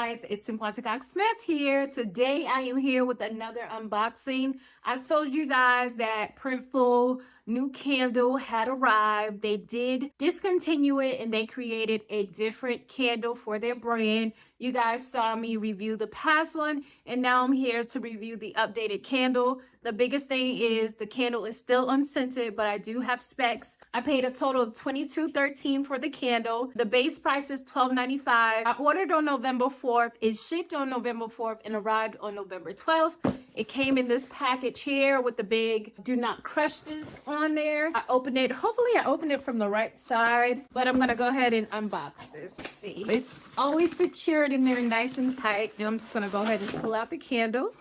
guys, it's Cinquanta Cox-Smith here. Today I am here with another unboxing. I told you guys that Printful new candle had arrived. They did discontinue it and they created a different candle for their brand. You guys saw me review the past one, and now I'm here to review the updated candle. The biggest thing is the candle is still unscented, but I do have specs. I paid a total of $22.13 for the candle. The base price is $12.95. I ordered on November 4th. It shipped on November 4th and arrived on November 12th. It came in this package here with the big "do not crush this" on there. I opened it. Hopefully I opened it from the right side, but I'm gonna go ahead and unbox this. See, it's always secured in there nice and tight. And I'm just gonna go ahead and pull out the candle.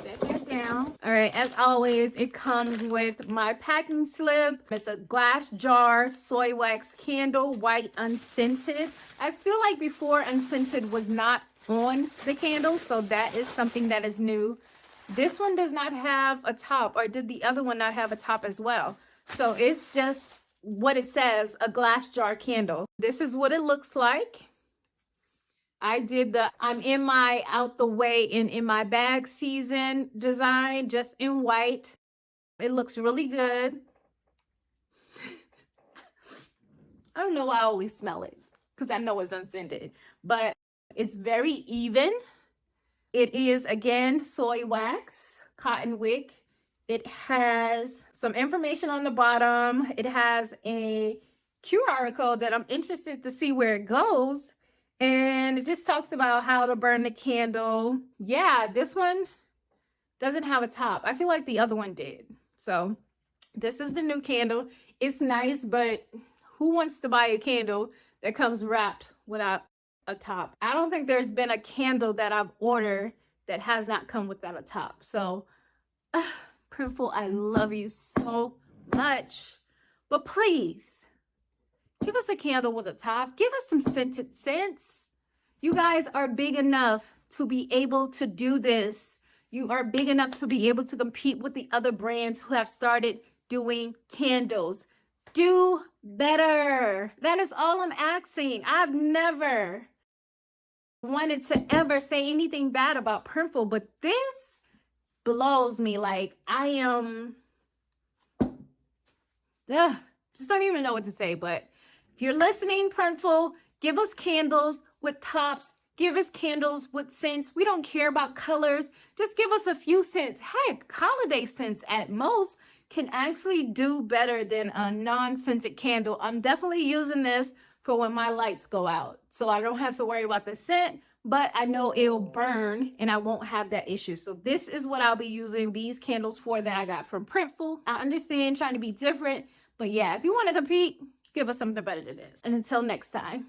Set that down. All right, as always, it comes with my packing slip. It's a glass jar soy wax candle, white unscented. I feel like before unscented was not on the candle, so that is something that is new. This one does not have a top, or did the other one not have a top as well? So it's just what it says, a glass jar candle. This is what it looks like. I did the I'm in my out the way and in my bag season design, just in white. It looks really good. I don't know why I always smell it, because I know it's unscented, but it's very even. It is, again, soy wax, cotton wick. It has some information on the bottom. It has a QR code that I'm interested to see where it goes. And it just talks about how to burn the candle. Yeah, this one doesn't have a top. I feel like the other one did. So this is the new candle. It's nice, but who wants to buy a candle that comes wrapped without a top? I don't think there's been a candle that I've ordered that has not come without a top. So Printful, I love you so much, but please give us a candle with a top. Give us some scented scents. You guys are big enough to be able to do this. You are big enough to be able to compete with the other brands who have started doing candles. Do better. That is all I'm asking. I've never wanted to ever say anything bad about Printful, but this blows me. Like, I am just don't even know what to say. But if you're listening, Printful, give us candles with tops. Give us candles with scents. We don't care about colors. Just give us a few scents. Heck, holiday scents at most can actually do better than a non-scented candle. I'm definitely using this for when my lights go out, so I don't have to worry about the scent, but I know it'll burn and I won't have that issue. So this is what I'll be using these candles for that I got from Printful. I understand trying to be different, but yeah, if you want to compete, give us something better than this. And until next time.